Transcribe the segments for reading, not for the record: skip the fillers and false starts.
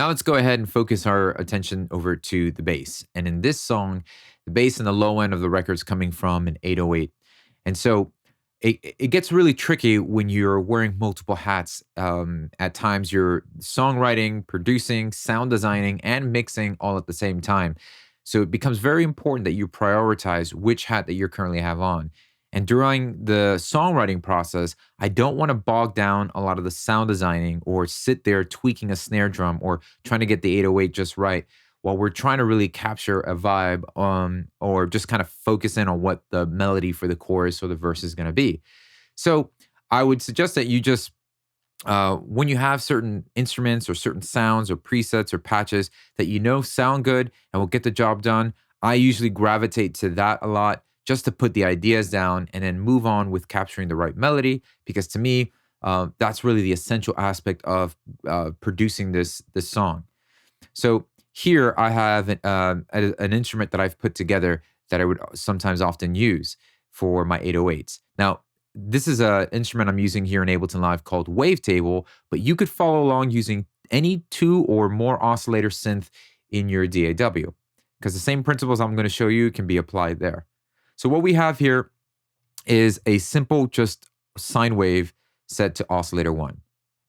Now let's go ahead and focus our attention over to the bass. And in this song, the bass in the low end of the record is coming from an 808. And so it gets really tricky when you're wearing multiple hats. At times, you're songwriting, producing, sound designing, and mixing all at the same time. So it becomes very important that you prioritize which hat that you currently have on. And during the songwriting process, I don't want to bog down a lot of the sound designing or sit there tweaking a snare drum or trying to get the 808 just right while we're trying to really capture a vibe or just kind of focus in on what the melody for the chorus or the verse is going to be. So I would suggest that you just when you have certain instruments or certain sounds or presets or patches that you know sound good and will get the job done, I usually gravitate to that a lot just to put the ideas down and then move on with capturing the right melody. Because to me, that's really the essential aspect of producing this song. So here I have an instrument that I've put together that I would sometimes often use for my 808s. Now, this is an instrument I'm using here in Ableton Live called Wavetable, but you could follow along using any two or more oscillator synth in your DAW because the same principles I'm going to show you can be applied there. So what we have here is a simple just sine wave set to oscillator 1.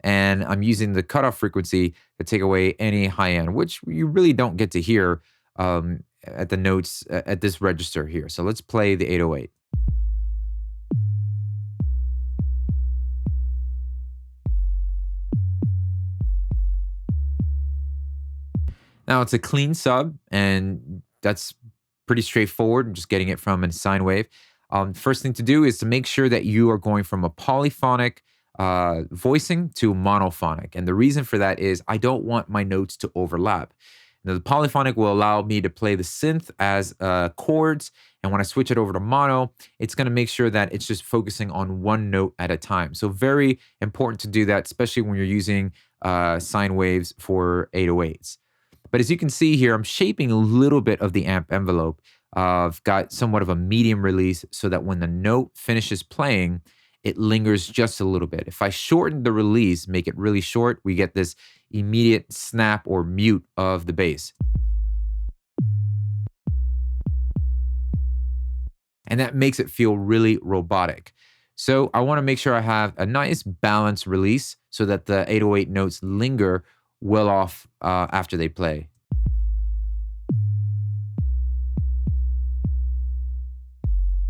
And I'm using the cutoff frequency to take away any high end, which you really don't get to hear at the notes at this register here. So let's play the 808. Now it's a clean sub, and that's pretty straightforward. I'm just getting it from a sine wave. First thing to do is to make sure that you are going from a polyphonic voicing to monophonic. And the reason for that is I don't want my notes to overlap. Now, the polyphonic will allow me to play the synth as chords. And when I switch it over to mono, it's going to make sure that it's just focusing on one note at a time. So very important to do that, especially when you're using sine waves for 808s. But as you can see here, I'm shaping a little bit of the amp envelope. I've got somewhat of a medium release so that when the note finishes playing, it lingers just a little bit. If I shorten the release, make it really short, we get this immediate snap or mute of the bass. And that makes it feel really robotic. So I want to make sure I have a nice balanced release so that the 808 notes linger well off after they play.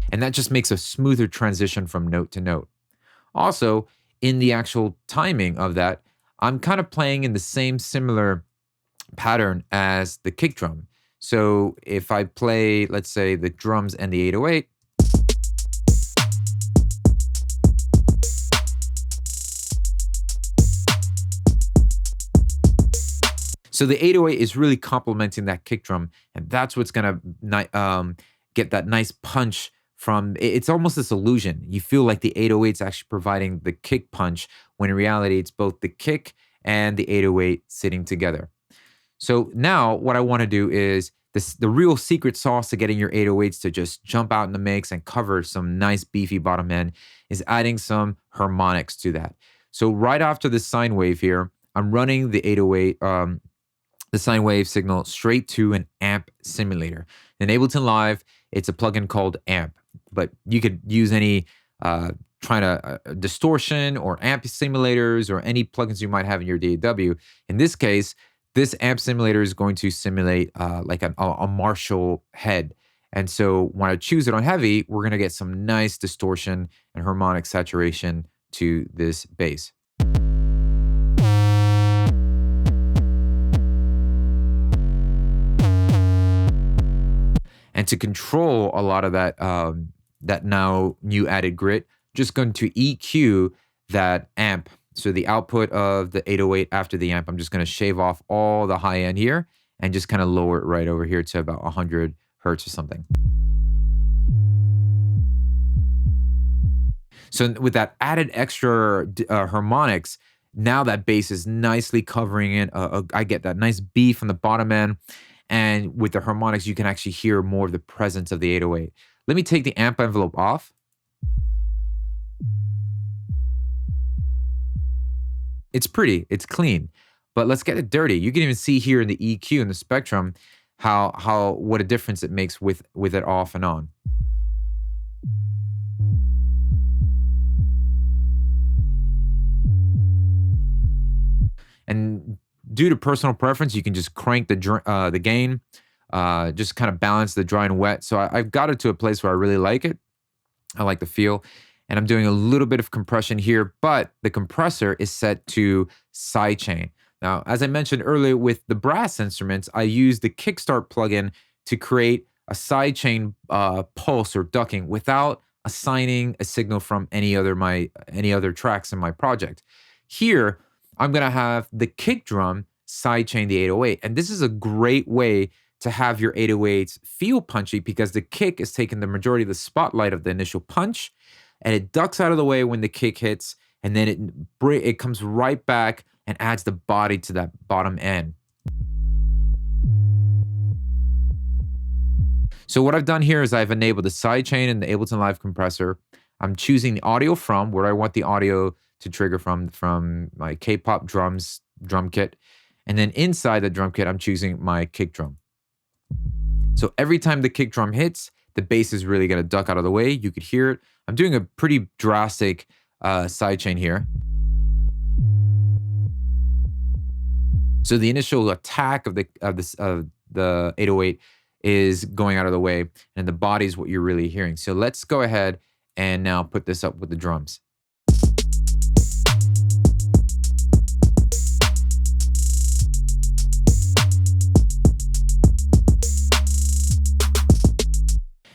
And that just makes a smoother transition from note to note. Also, in the actual timing of that, I'm kind of playing in the same similar pattern as the kick drum. So if I play, let's say, the drums and the 808, so the 808 is really complementing that kick drum, and that's what's gonna get that nice punch from. It's almost this illusion. You feel like the 808 is actually providing the kick punch, when in reality it's both the kick and the 808 sitting together. So now what I want to do is the real secret sauce to getting your 808s to just jump out in the mix and cover some nice beefy bottom end is adding some harmonics to that. So right after the sine wave here, I'm running the 808. The sine wave signal straight to an amp simulator. In Ableton Live, it's a plugin called Amp, but you could use any distortion or amp simulators or any plugins you might have in your DAW. In this case, this amp simulator is going to simulate like a Marshall head. And so when I choose it on heavy, we're going to get some nice distortion and harmonic saturation to this bass. And to control a lot of that that now new added grit, just going to EQ that amp. So the output of the 808 after the amp, I'm just going to shave off all the high end here and just kind of lower it right over here to about 100 hertz or something. So with that added extra harmonics, now that bass is nicely covering it. I get that nice beef on the bottom end. And with the harmonics, you can actually hear more of the presence of the 808. Let me take the amp envelope off. It's pretty, it's clean. But let's get it dirty. You can even see here in the EQ and the spectrum how what a difference it makes with it off and on. And due to personal preference, you can just crank the gain, just kind of balance the dry and wet. So I've got it to a place where I really like it. I like the feel. And I'm doing a little bit of compression here, but the compressor is set to sidechain. Now, as I mentioned earlier with the brass instruments, I use the Kickstart plugin to create a sidechain pulse or ducking without assigning a signal from any other tracks in my project. Here, I'm gonna have the kick drum sidechain the 808, and this is a great way to have your 808s feel punchy because the kick is taking the majority of the spotlight of the initial punch, and it ducks out of the way when the kick hits, and then it comes right back and adds the body to that bottom end. So what I've done here is I've enabled the sidechain and the Ableton Live compressor. I'm choosing the audio from where I want the audio to trigger from my K-pop drums drum kit. And then inside the drum kit, I'm choosing my kick drum. So every time the kick drum hits, the bass is really gonna duck out of the way. You could hear it. I'm doing a pretty drastic sidechain here. So the initial attack of the 808 is going out of the way, and the body is what you're really hearing. So let's go ahead and now put this up with the drums.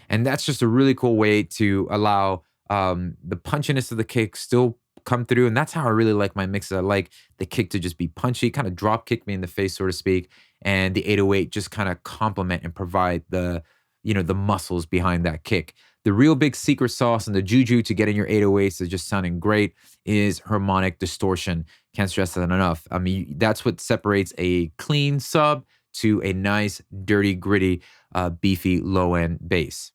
And that's just a really cool way to allow the punchiness of the kick still come through. And that's how I really like my mixes. I like the kick to just be punchy, kind of drop kick me in the face, so to speak. And the 808 just kind of complement and provide the muscles behind that kick. The real big secret sauce and the juju to getting your 808s to just sounding great is harmonic distortion. Can't stress that enough. I mean, that's what separates a clean sub to a nice, dirty, gritty, beefy low-end bass.